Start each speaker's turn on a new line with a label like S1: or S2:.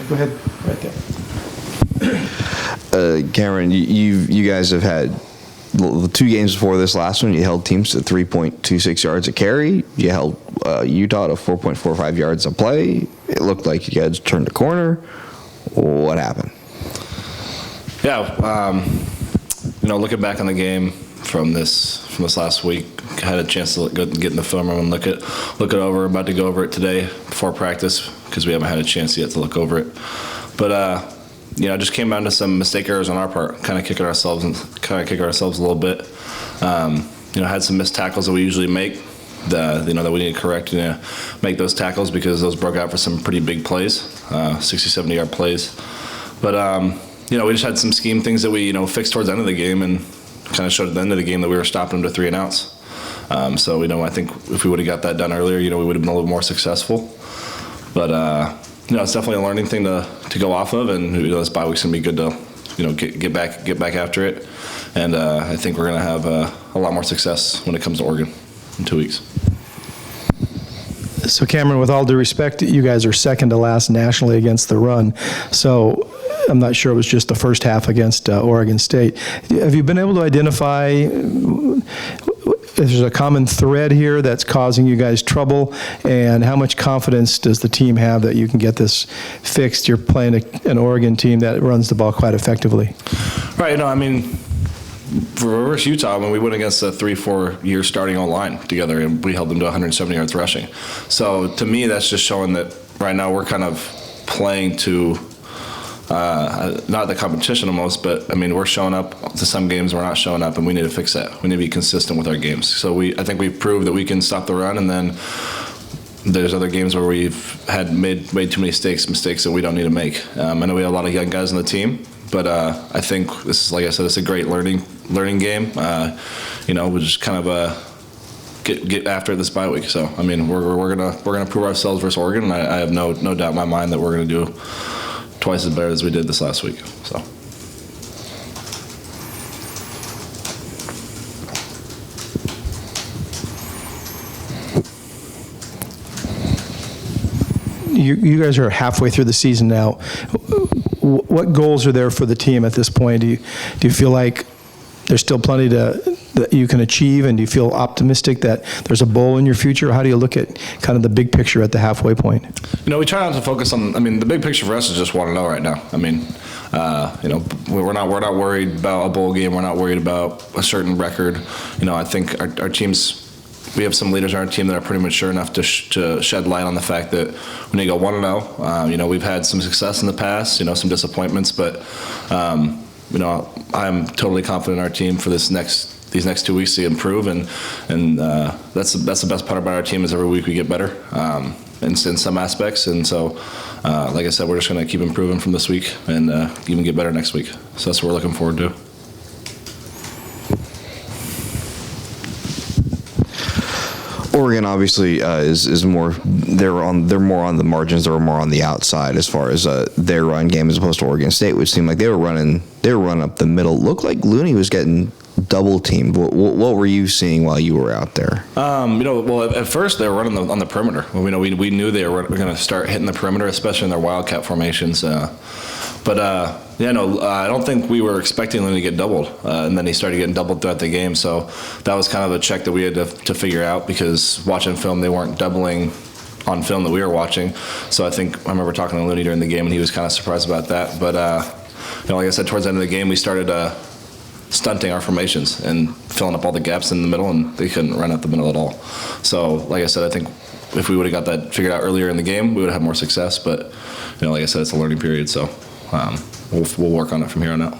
S1: Go ahead, right there.
S2: Cameron, you guys have had the 2 games before this last one. You held teams to 3.26 yards a carry. You held Utah to 4.45 yards a play. It looked like you guys turned a corner. What happened?
S3: Yeah, looking back on the game from this last week, I had a chance to get in the film room and look it over. About to go over it today before practice because we haven't had a chance yet to look over it. But just came down to some mistake errors on our part, kind of kicking ourselves a little bit. Had some missed tackles that we usually make. That we need to correct. Make those tackles because those broke out for some pretty big plays, 60, 70-yard plays. But we just had some scheme things that we fixed towards the end of the game and kind of showed at the end of the game that we were stopping them to 3 and outs. So I think if we would have got that done earlier, we would have been a little more successful. But it's definitely a learning thing to go off of, and this bye week's gonna be good to get back after it. And I think we're gonna have a lot more success when it comes to Oregon in 2 weeks.
S1: So Cameron, with all due respect, you guys are second to last nationally against the run. So I'm not sure it was just the first half against Oregon State. Have you been able to identify if there's a common thread here that's causing you guys trouble, and how much confidence does the team have that you can get this fixed? You're playing an Oregon team that runs the ball quite effectively.
S3: Right. For Utah, when we went against a 3-4 year starting online together, and we held them to 170 yards rushing. So to me, that's just showing that right now we're kind of playing to not the competition almost, but we're showing up to some games we're not showing up, and we need to fix that. We need to be consistent with our games. So I think we've proved that we can stop the run, and then there's other games where we've made too many mistakes that we don't need to make. I know we have a lot of young guys on the team, but I think this is, like I said, it's a great learning game. We just kind of get after it this bye week. So we're gonna prove ourselves versus Oregon, and I have no doubt in my mind that we're gonna do twice as better as we did this last week. So.
S1: You guys are halfway through the season now. What goals are there for the team at this point? Do you feel like there's still plenty that you can achieve, and do you feel optimistic that there's a bowl in your future? How do you look at kind of the big picture at the halfway point?
S3: We try not to focus on. The big picture for us is just 1-0 right now. We're not worried about a bowl game. We're not worried about a certain record. I think our teams. We have some leaders on our team that are pretty mature enough to shed light on the fact that when you go 1-0, we've had some success in the past, some disappointments, but I'm totally confident in our team for these next 2 weeks to improve, and that's the best part about our team is every week we get better in some aspects, and so like I said, we're just going to keep improving from this week and even get better next week. So that's what we're looking forward to.
S2: Oregon obviously is more. They're more on the margins. They're more on the outside as far as their run game, as opposed to Oregon State, which seemed like they were running up the middle. Looked like Looney was getting double teamed. What were you seeing while you were out there?
S3: At first they were running on the perimeter. We knew they were going to start hitting the perimeter, especially in their wildcat formations. I don't think we were expecting him to get doubled, and then he started getting doubled throughout the game. So that was kind of a check that we had to figure out, because watching film, they weren't doubling on film that we were watching. So I remember talking to Looney during the game, and he was kind of surprised about that. But like I said, towards the end of the game, we started stunting our formations and filling up all the gaps in the middle, and they couldn't run up the middle at all. So like I said, I think if we would have got that figured out earlier in the game, we would have had more success. But like I said, it's a learning period, so we'll work on it from here on out.